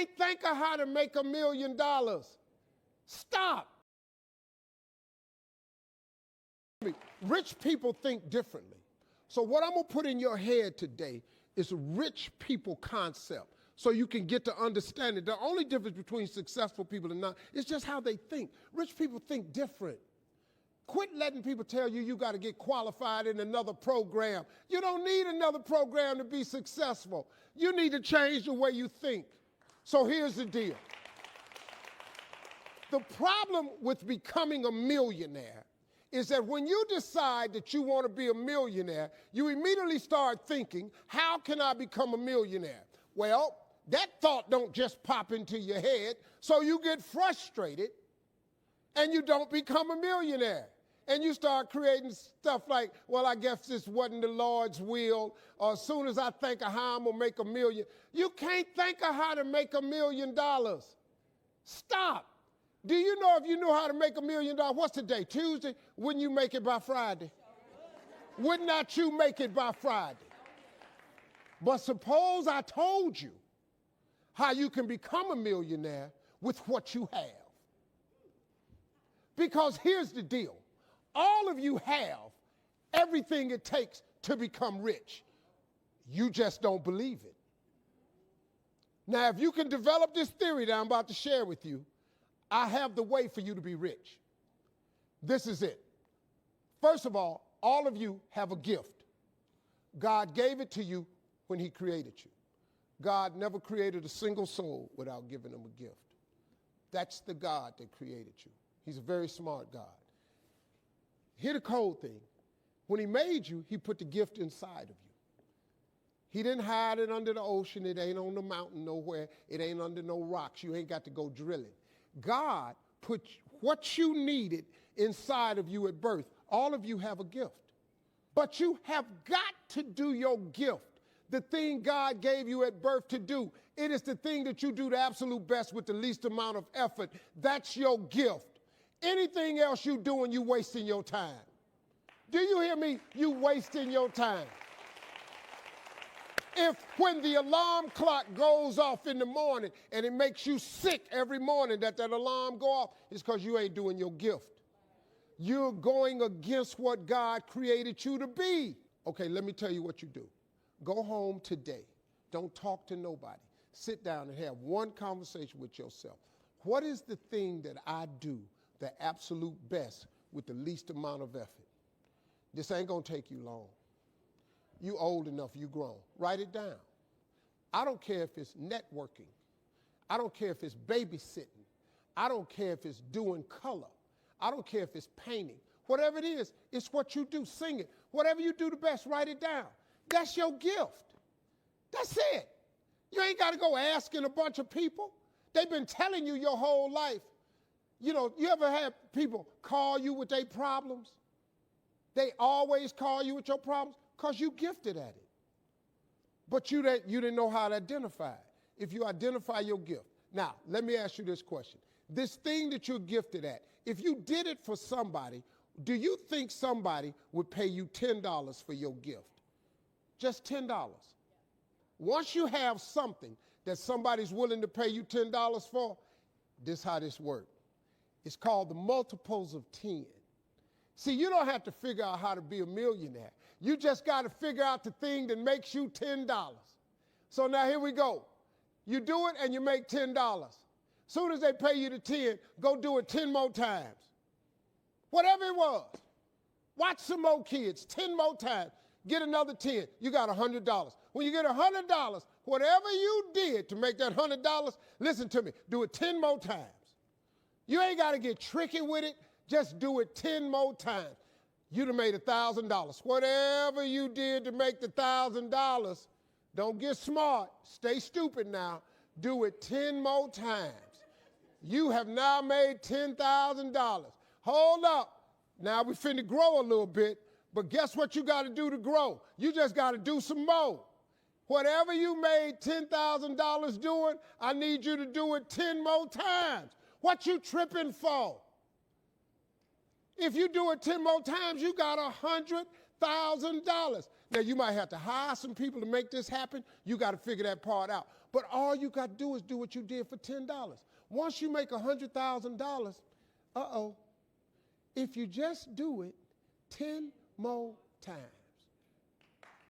can't think of how to make $1 million. Stop. Rich people think differently. So what I'm going to put in your head today is a rich people concept so you can get to understand it. The only difference between successful people and not is just how they think. Rich people think different. Quit letting people tell you you got to get qualified in another program. You don't need another program to be successful. You need to change the way you think. So here's the deal. The problem with becoming a millionaire is that when you decide that you want to be a millionaire, you immediately start thinking, how can I become a millionaire? Well, that thought don't just pop into your head, so you get frustrated and you don't become a millionaire. And you start creating stuff like, well, I guess this wasn't the Lord's will, or as soon as I think of how I'm going to make $1 million. You can't think of how to make $1 million. Stop. Do you know if you knew how to make $1 million, what's today, Tuesday? Wouldn't you make it by Friday? Would not you make it by Friday? But suppose I told you how you can become a millionaire with what you have. Because here's the deal. All of you have everything it takes to become rich. You just don't believe it. Now, if you can develop this theory that I'm about to share with you, I have the way for you to be rich. This is it. First of all of you have a gift. God gave it to you when he created you. God never created a single soul without giving them a gift. That's the God that created you. He's a very smart God. Here's the cold thing. When he made you, he put the gift inside of you. He didn't hide it under the ocean. It ain't on the mountain nowhere. It ain't under no rocks. You ain't got to go drilling. God put what you needed inside of you at birth. All of you have a gift. But you have got to do your gift, the thing God gave you at birth to do. It is the thing that you do the absolute best with the least amount of effort. That's your gift. Anything else you doing, you wasting your time. Do you hear me? You wasting your time. If when the alarm clock goes off in the morning and it makes you sick every morning that alarm go off, it's because you ain't doing your gift. You're going against what God created you to be. Okay, let me tell you what you do. Go home today. Don't talk to nobody. Sit down and have one conversation with yourself. What is the thing that I do the absolute best with the least amount of effort? This ain't gonna take you long. You old enough, you grown. Write it down. I don't care if it's networking. I don't care if it's babysitting. I don't care if it's doing color. I don't care if it's painting. Whatever it is, it's what you do. Sing it. Whatever you do the best, write it down. That's your gift. That's it. You ain't got to go asking a bunch of people. They've been telling you your whole life. You know, you ever had people call you with their problems? They always call you with your problems because you gifted at it. But you didn't know how to identify it. If you identify your gift. Now, let me ask you this question. This thing that you're gifted at, if you did it for somebody, do you think somebody would pay you $10 for your gift? Just $10. Once you have something that somebody's willing to pay you $10 for, this is how this works. It's called the multiples of 10. See, you don't have to figure out how to be a millionaire. You just got to figure out the thing that makes you $10. So now here we go. You do it and you make $10. Soon as they pay you the 10, go do it 10 more times. Whatever it was. Watch some more kids 10 more times. Get another 10. You got $100. When you get $100, whatever you did to make that $100, listen to me, do it 10 more times. You ain't got to get tricky with it. Just do it 10 more times. You'd have made $1,000. Whatever you did to make the $1,000, don't get smart. Stay stupid now. Do it 10 more times. You have now made $10,000. Hold up. Now we finna grow a little bit, but guess what you got to do to grow? You just got to do some more. Whatever you made $10,000 doing, I need you to do it 10 more times. What you tripping for? If you do it 10 more times, you got $100,000. Now, you might have to hire some people to make this happen. You got to figure that part out. But all you got to do is do what you did for $10. Once you make $100,000, if you just do it 10 more times,